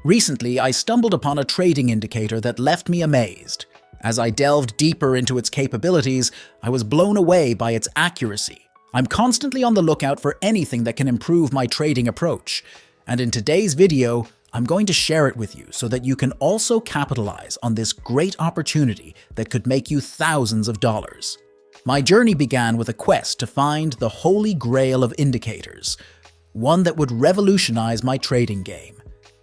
Recently, I stumbled upon a trading indicator that left me amazed. As I delved deeper into its capabilities, I was blown away by its accuracy. I'm constantly on the lookout for anything that can improve my trading approach. And in today's video, I'm going to share it with you so that you can also capitalize on this great opportunity that could make you thousands of dollars. My journey began with a quest to find the holy grail of indicators, one that would revolutionize my trading game.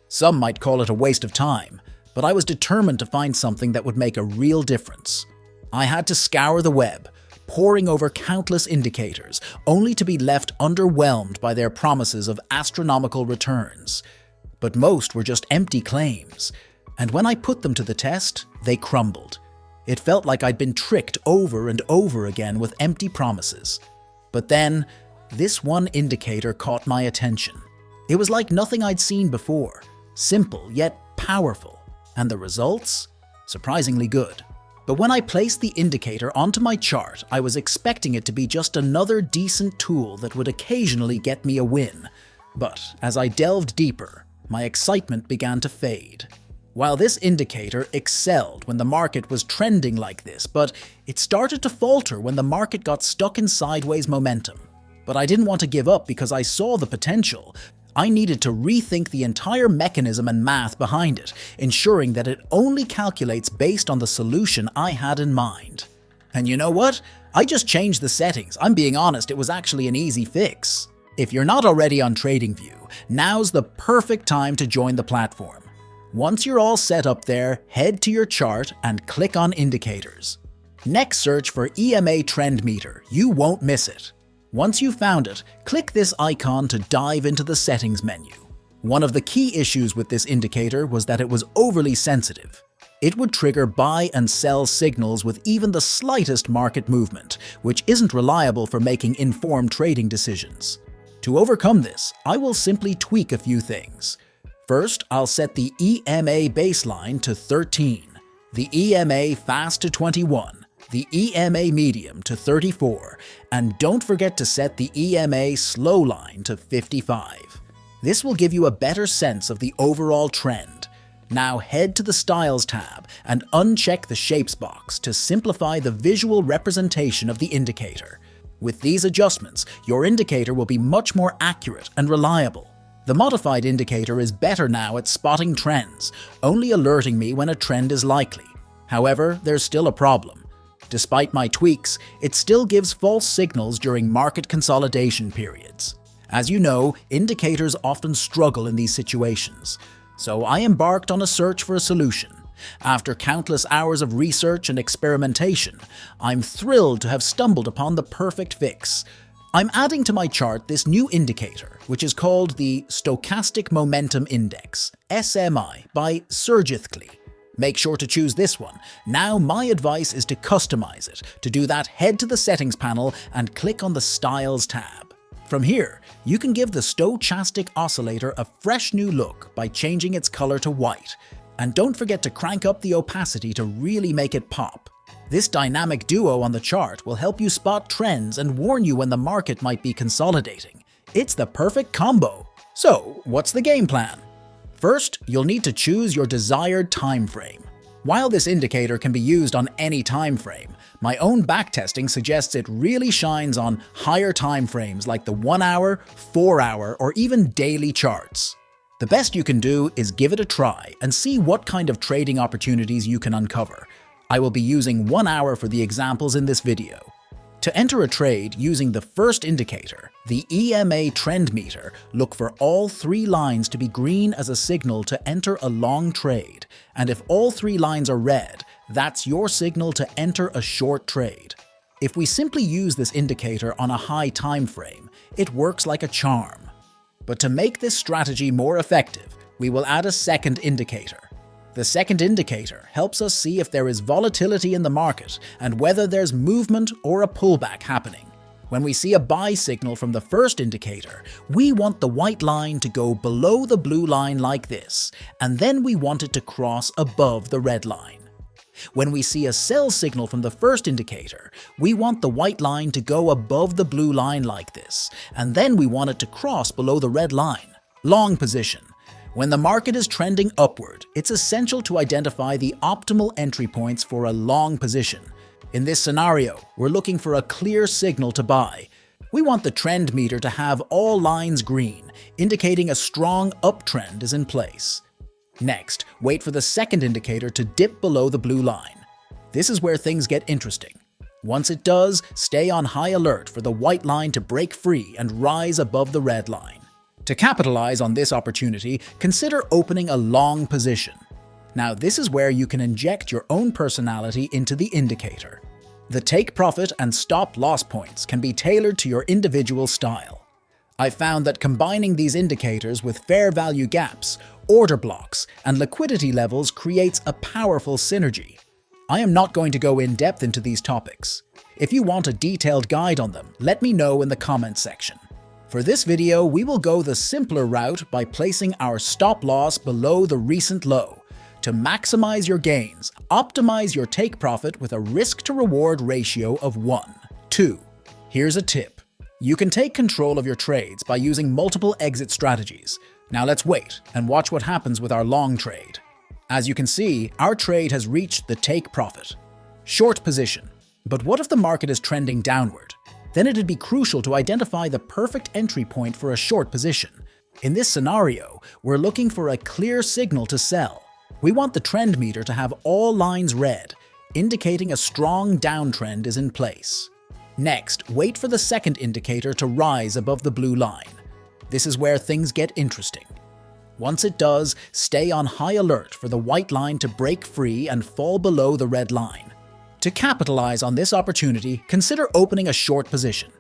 Some might call it a waste of time, but I was determined to find something that would make a real difference. I had to scour the web, poring over countless indicators, only to be left underwhelmed by their promises of astronomical returns. But most were just empty claims, and when I put them to the test, they crumbled. It felt like I'd been tricked over and over again with empty promises. But then, this one indicator caught my attention. It was like nothing I'd seen before, simple yet powerful, and the results? Surprisingly good. But when I placed the indicator onto my chart, I was expecting it to be just another decent tool that would occasionally get me a win. But as I delved deeper, my excitement began to fade. While this indicator excelled when the market was trending like this, but it started to falter when the market got stuck in sideways momentum. But I didn't want to give up because I saw the potential. I needed to rethink the entire mechanism and math behind it, ensuring that it only calculates based on the solution I had in mind. And you know what? I just changed the settings. I'm being honest, it was actually an easy fix. If you're not already on TradingView, now's the perfect time to join the platform. Once you're all set up there, head to your chart and click on Indicators. Next, search for EMA Trend Meter. You won't miss it. Once you've found it, click this icon to dive into the settings menu. One of the key issues with this indicator was that it was overly sensitive. It would trigger buy and sell signals with even the slightest market movement, which isn't reliable for making informed trading decisions. To overcome this, I will simply tweak a few things. First, I'll set the EMA baseline to 13, the EMA fast to 21, the EMA medium to 34, and don't forget to set the EMA slow line to 55. This will give you a better sense of the overall trend. Now head to the Styles tab and uncheck the Shapes box to simplify the visual representation of the indicator. With these adjustments, your indicator will be much more accurate and reliable. The modified indicator is better now at spotting trends, only alerting me when a trend is likely. However, there's still a problem. Despite my tweaks, it still gives false signals during market consolidation periods. As you know, indicators often struggle in these situations, so I embarked on a search for a solution. After countless hours of research and experimentation, I'm thrilled to have stumbled upon the perfect fix. I'm adding to my chart this new indicator, which is called the Stochastic Momentum Index, SMI, by Surgithly. Make sure to choose this one. Now my advice is to customize it. To do that, head to the Settings panel and click on the Styles tab. From here, you can give the stochastic oscillator a fresh new look by changing its color to white. And don't forget to crank up the opacity to really make it pop. This dynamic duo on the chart will help you spot trends and warn you when the market might be consolidating. It's the perfect combo. So, what's the game plan? First, you'll need to choose your desired time frame. While this indicator can be used on any time frame, my own backtesting suggests it really shines on higher time frames like the 1 hour, 4 hour, or even daily charts. The best you can do is give it a try and see what kind of trading opportunities you can uncover. I will be using 1 hour for the examples in this video. To enter a trade using the first indicator, the EMA Trend Meter, look for all 3 lines to be green as a signal to enter a long trade, and if all 3 lines are red, that's your signal to enter a short trade. If we simply use this indicator on a high time frame, it works like a charm. But to make this strategy more effective, we will add a second indicator. The second indicator helps us see if there is volatility in the market and whether there's movement or a pullback happening. When we see a buy signal from the first indicator, we want the white line to go below the blue line like this, and then we want it to cross above the red line. When we see a sell signal from the first indicator, we want the white line to go above the blue line like this, and then we want it to cross below the red line. Long position. When the market is trending upward, it's essential to identify the optimal entry points for a long position. In this scenario, we're looking for a clear signal to buy. We want the trend meter to have all lines green, indicating a strong uptrend is in place. Next, wait for the second indicator to dip below the blue line. This is where things get interesting. Once it does, stay on high alert for the white line to break free and rise above the red line. To capitalize on this opportunity, consider opening a long position. Now, this is where you can inject your own personality into the indicator. The take profit and stop loss points can be tailored to your individual style. I found that combining these indicators with fair value gaps, order blocks, and liquidity levels creates a powerful synergy. I am not going to go in depth into these topics. If you want a detailed guide on them, let me know in the comments section. For this video, we will go the simpler route by placing our stop loss below the recent low. To maximize your gains, optimize your take profit with a risk-to-reward ratio of 1. 2. Here's a tip. You can take control of your trades by using multiple exit strategies. Now let's wait and watch what happens with our long trade. As you can see, our trade has reached the take profit. Short position. But what if the market is trending downward? Then it'd be crucial to identify the perfect entry point for a short position. In this scenario, we're looking for a clear signal to sell. We want the trend meter to have all lines red, indicating a strong downtrend is in place. Next, wait for the second indicator to rise above the blue line. This is where things get interesting. Once it does, stay on high alert for the white line to break free and fall below the red line. To capitalize on this opportunity, consider opening a short position.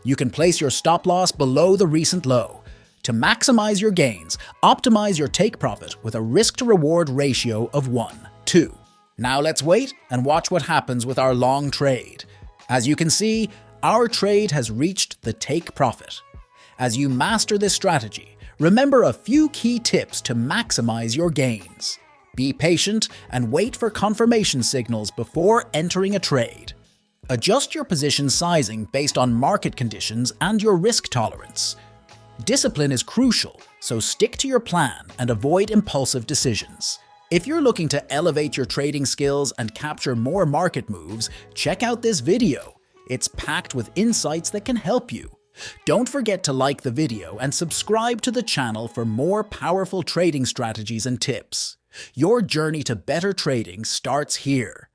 You can place your stop loss below the recent low. To maximize your gains, optimize your take profit with a risk-to-reward ratio of 1. 2. Now let's wait and watch what happens with our long trade. As you can see, our trade has reached the take profit. As you master this strategy, remember a few key tips to maximize your gains. Be patient and wait for confirmation signals before entering a trade. Adjust your position sizing based on market conditions and your risk tolerance. Discipline is crucial, so stick to your plan and avoid impulsive decisions. If you're looking to elevate your trading skills and capture more market moves, check out this video. It's packed with insights that can help you. Don't forget to like the video and subscribe to the channel for more powerful trading strategies and tips. Your journey to better trading starts here.